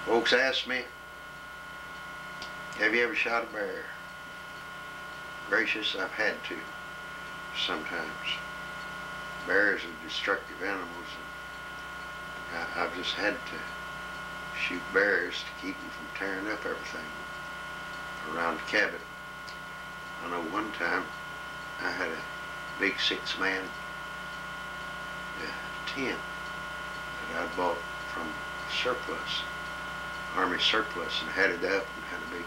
Folks ask me, have you ever shot a bear? Gracious, I've had to sometimes. Bears are destructive animals, and I've just had to shoot bears to keep them from tearing up everything around the cabin. I know one time I had a big 6-man tent that I'd bought from surplus, Army surplus, and had it up and had a big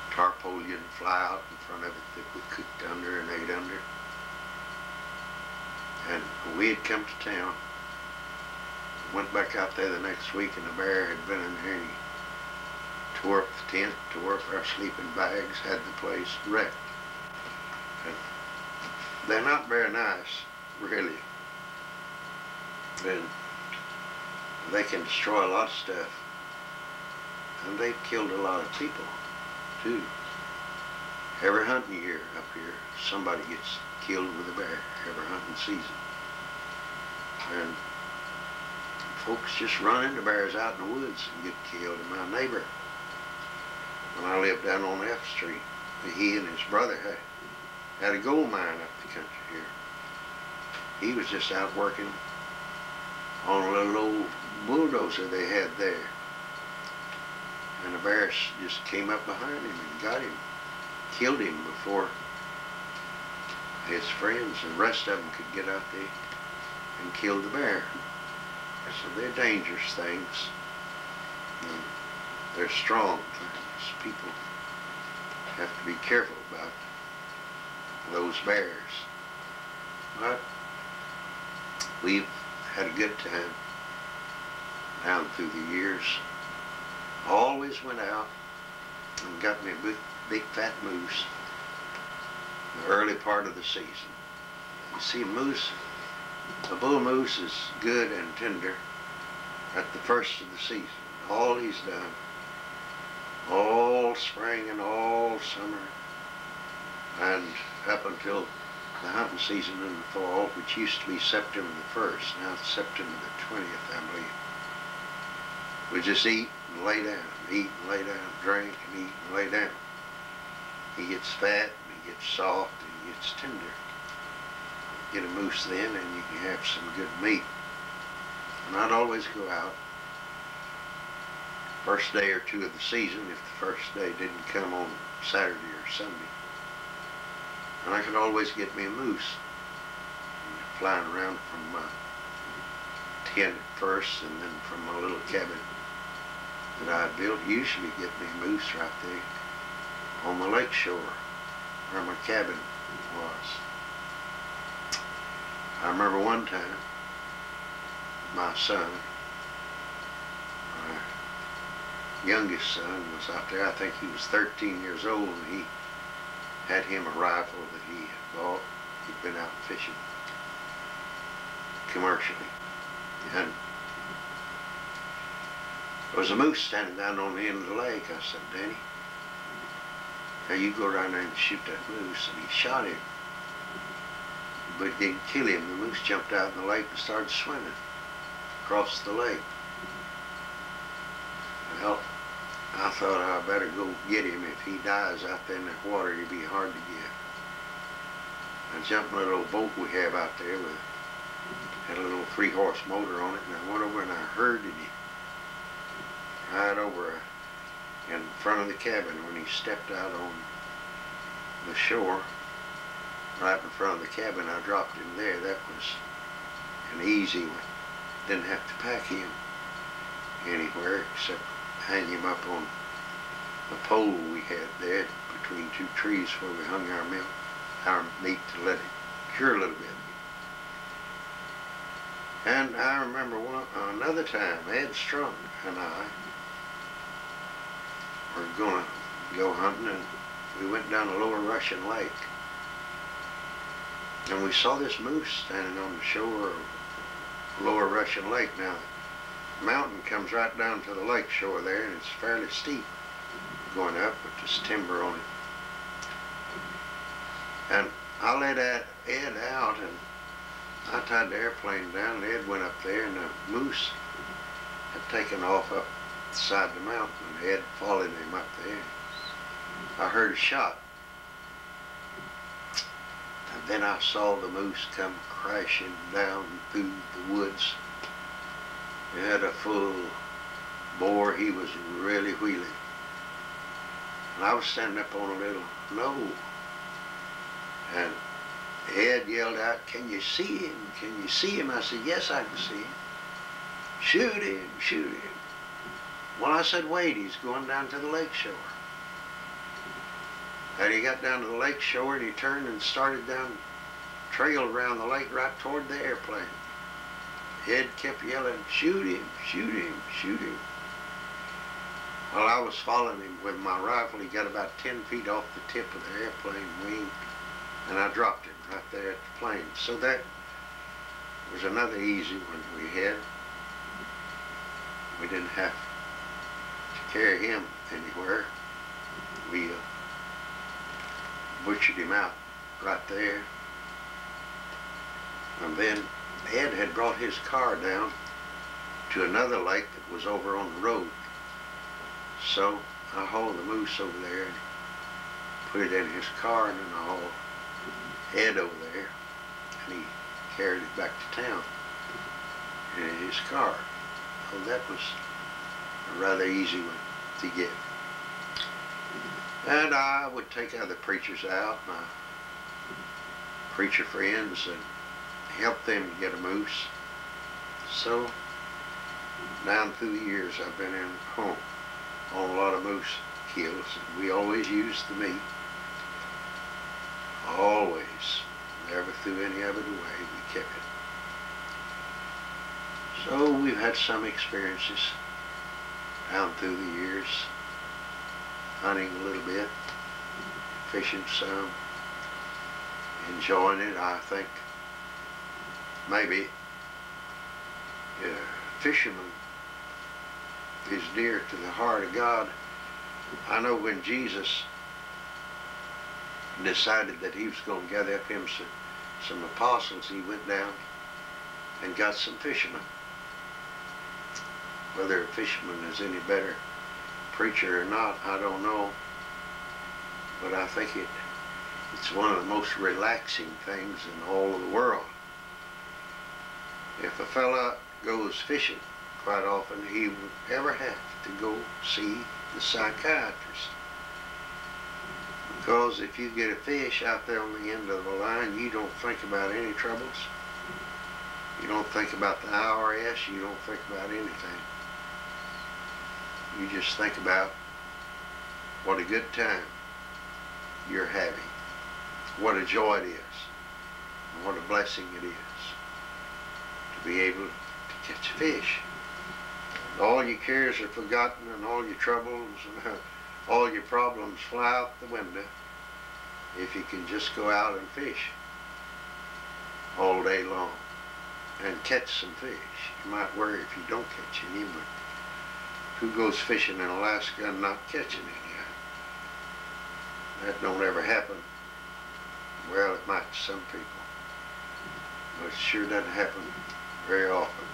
tarpaulin fly out in front of it that we cooked under and ate under. And we had come to town, went back out there the next week, and the bear had been in there, and he tore up the tent, tore up our sleeping bags, had the place wrecked. And they're not very nice, really. And they can destroy a lot of stuff. And they've killed a lot of people, too. Every hunting year up here, somebody gets killed with a bear, every hunting season. And folks just run into bears out in the woods and get killed. And my neighbor, when I lived down on F Street, he and his brother had a gold mine up the country here. He was just out working on a little old bulldozer they had there. And the bear just came up behind him and got him, killed him before his friends and the rest of them could get out there and kill the bear. So they're dangerous things. And they're strong things. People have to be careful about those bears. But we've had a good time down through the years. Always went out and got me a big fat moose in the early part of the season. You see, a bull moose is good and tender at the first of the season. All he's done, all spring and all summer, and up until the hunting season in the fall, which used to be September the 1st, now it's September the 20th, I believe. We just eat and lay down, eat and lay down, drink and eat and lay down. He gets fat, and he gets soft, and he gets tender. Get a moose then, and you can have some good meat. And I'd always go out first day or two of the season if the first day didn't come on Saturday or Sunday. And I could always get me a moose. Flying around from my tent at first, and then from my little cabin that I built, usually get me a moose right there on the lake shore where my cabin was. I remember one time my son, my youngest son, was out there. I think he was 13 years old, and he had him a rifle that he had bought. He'd been out fishing commercially, and there was a moose standing down on the end of the lake. I said, Danny, now you go down there and shoot that moose. And he shot him, but he didn't kill him. The moose jumped out in the lake and started swimming across the lake. Well, I thought I better go get him. If he dies out there in that water, he'd be hard to get. I jumped in a little boat we have out there had a little 3-horse motor on it, and I went over and I herded him right over in front of the cabin. When he stepped out on the shore, right in front of the cabin, I dropped him there. That was an easy one. Didn't have to pack him anywhere except hang him up on the pole we had there between 2 trees where we hung our meat to let it cure a little bit. And I remember another time, Ed Strunk and I were going to go hunting, and we went down the Lower Russian Lake. And we saw this moose standing on the shore of Lower Russian Lake. Now, the mountain comes right down to the lake shore there, and it's fairly steep going up, but there's timber on it. And I let Ed out, and I tied the airplane down, and Ed went up there, and the moose had taken off up the side of the mountain, and Ed followed him up there. I heard a shot. And then I saw the moose come crashing down through the woods. He had a full bore. He was really wheeling. And I was standing up on a little knoll. And Ed yelled out, "Can you see him? Can you see him?" I said, "Yes, I can see him." "Shoot him, shoot him." Well, I said, "Wait, he's going down to the lake shore." And he got down to the lake shore and he turned and started down the trail around the lake right toward the airplane. Ed kept yelling, "Shoot him, shoot him, shoot him." Well, I was following him with my rifle. He got about 10 feet off the tip of the airplane wing, and I dropped him right there at the plane. So that was another easy one we had. We didn't have to carry him anywhere. We butchered him out right there. And then Ed had brought his car down to another lake that was over on the road. So I hauled the moose over there and put it in his car, and then I hauled Ed over there, and he carried it back to town in his car. So that was a rather easy one to get. And I would take other preachers out, my preacher friends, and help them to get a moose. So down through the years I've been in home on a lot of moose kills, and we always used the meat. Always. Never threw any of it away. We kept it. So we've had some experiences down through the years. Hunting a little bit, fishing some, enjoying it. I think maybe fisherman is dear to the heart of God. I know when Jesus decided that he was going to gather up him some apostles, he went down and got some fishermen. Whether a fisherman is any better preacher or not, I don't know, but I think it's one of the most relaxing things in all of the world. If a fella goes fishing, quite often he would ever have to go see the psychiatrist, because if you get a fish out there on the end of the line, you don't think about any troubles. You don't think about the IRS. You don't think about anything. You just think about what a good time you're having, what a joy it is, and what a blessing it is to be able to catch a fish. And all your cares are forgotten, and all your troubles and all your problems fly out the window if you can just go out and fish all day long and catch some fish. You might worry if you don't catch any, but who goes fishing in Alaska and not catching any? That don't ever happen. Well, it might to some people, but it sure doesn't happen very often.